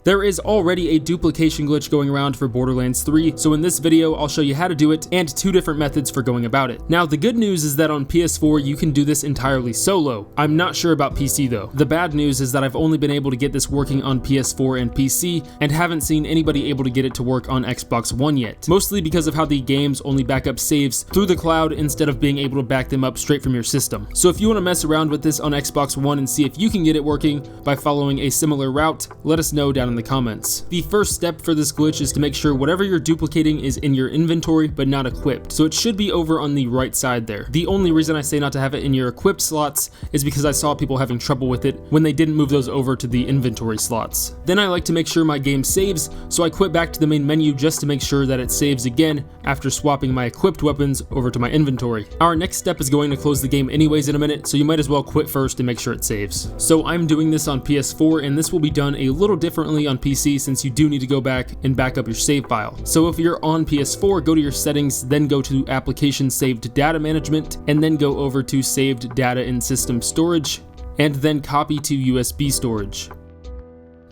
There is already a duplication glitch going around for Borderlands 3, so in this video I'll show you how to do it and 2 different methods for going about it. Now the good news is that on PS4 you can do this entirely solo. I'm not sure about PC though. The bad news is that I've only been able to get this working on PS4 and PC and haven't seen anybody able to get it to work on Xbox One yet, mostly because of how the games only back up saves through the cloud instead of being able to back them up straight from your system. So if you want to mess around with this on Xbox One and see if you can get it working by following a similar route, let us know down in the comments. The first step for this glitch is to make sure whatever you're duplicating is in your inventory but not equipped, so it should be over on the right side there. The only reason I say not to have it in your equipped slots is because I saw people having trouble with it when they didn't move those over to the inventory slots. Then I like to make sure my game saves, so I quit back to the main menu just to make sure that it saves again after swapping my equipped weapons over to my inventory. Our next step is going to close the game anyways in a minute, so you might as well quit first and make sure it saves. So I'm doing this on PS4 and this will be done a little differently on PC since you do need to go back and back up your save file. So if you're on PS4, go to your settings, then go to Application Saved Data Management, and then go over to Saved Data in System Storage, and then copy to USB storage.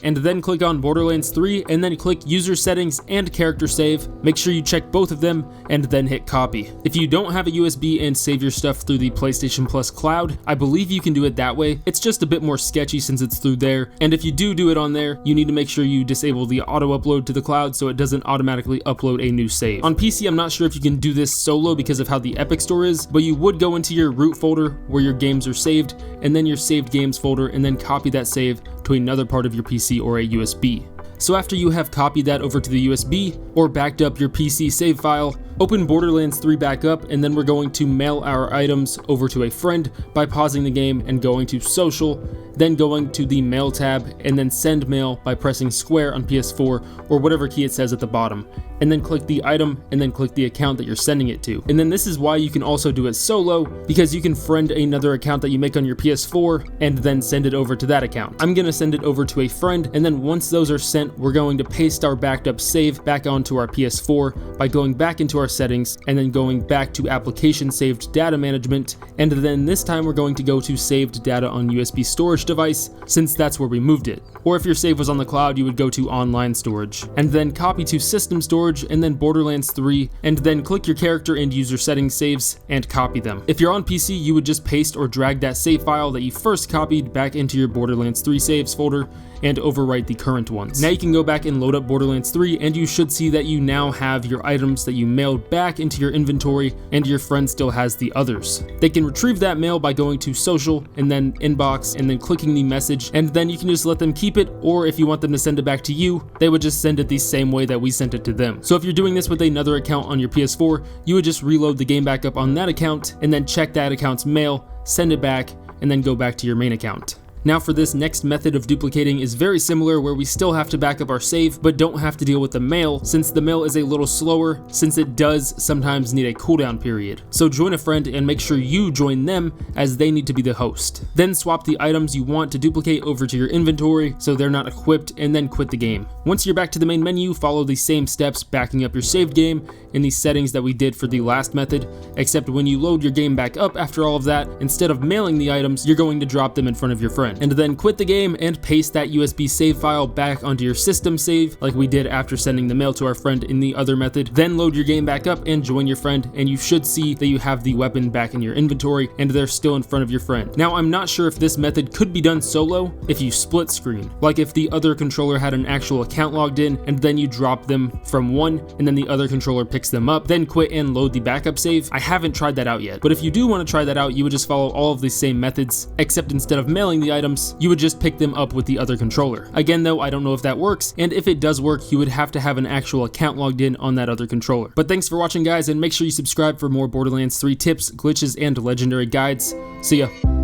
And then click on Borderlands 3 and then click User Settings and Character Save. Make sure you check both of them and then hit copy. If you don't have a USB and save your stuff through the PlayStation Plus cloud, I believe you can do it that way. It's just a bit more sketchy since it's through there, and if you do it on there, you need to make sure you disable the auto upload to the cloud so it doesn't automatically upload a new save. On PC, I'm not sure if you can do this solo because of how the Epic Store is, but you would go into your root folder where your games are saved, and then your saved games folder, and then copy that save to another part of your PC or a USB. So after you have copied that over to the USB or backed up your PC save file, open Borderlands 3 back up, and then we're going to mail our items over to a friend by pausing the game and going to social, then going to the mail tab and then send mail by pressing square on PS4 or whatever key it says at the bottom, and then click the item and then click the account that you're sending it to. And then this is why you can also do it solo, because you can friend another account that you make on your PS4 and then send it over to that account. I'm gonna send it over to a friend, and then once those are sent, we're going to paste our backed up save back onto our PS4 by going back into our settings and then going back to Application Saved Data Management, and then this time we're going to go to Saved Data on USB Storage Device since that's where we moved it. Or if your save was on the cloud, you would go to Online Storage, and then copy to System Storage and then Borderlands 3, and then click your character and user settings saves and copy them. If you're on PC, you would just paste or drag that save file that you first copied back into your Borderlands 3 saves folder and overwrite the current ones. Now you can go back and load up Borderlands 3 and you should see that you now have your items that you mailed back into your inventory and your friend still has the others. They can retrieve that mail by going to social and then inbox and then clicking the message, and then you can just let them keep it, or if you want them to send it back to you, they would just send it the same way that we sent it to them. So if you're doing this with another account on your PS4, you would just reload the game back up on that account and then check that account's mail, send it back, and then go back to your main account. Now for this next method of duplicating is very similar, where we still have to back up our save but don't have to deal with the mail, since the mail is a little slower since it does sometimes need a cooldown period. So join a friend and make sure you join them as they need to be the host. Then swap the items you want to duplicate over to your inventory so they're not equipped, and then quit the game. Once you're back to the main menu, follow the same steps backing up your saved game in the settings that we did for the last method, except when you load your game back up after all of that, instead of mailing the items, you're going to drop them in front of your friend. And then quit the game and paste that USB save file back onto your system save like we did after sending the mail to our friend in the other method. Then load your game back up and join your friend, and you should see that you have the weapon back in your inventory and they're still in front of your friend. Now I'm not sure if this method could be done solo if you split screen, like if the other controller had an actual account logged in and then you drop them from one and then the other controller picks them up, then quit and load the backup save. I haven't tried that out yet, but if you do want to try that out, you would just follow all of the same methods, except instead of mailing the items, you would just pick them up with the other controller. Again though, I don't know if that works, and if it does work, you would have to have an actual account logged in on that other controller. But thanks for watching guys, and make sure you subscribe for more Borderlands 3 tips, glitches, and legendary guides. See ya.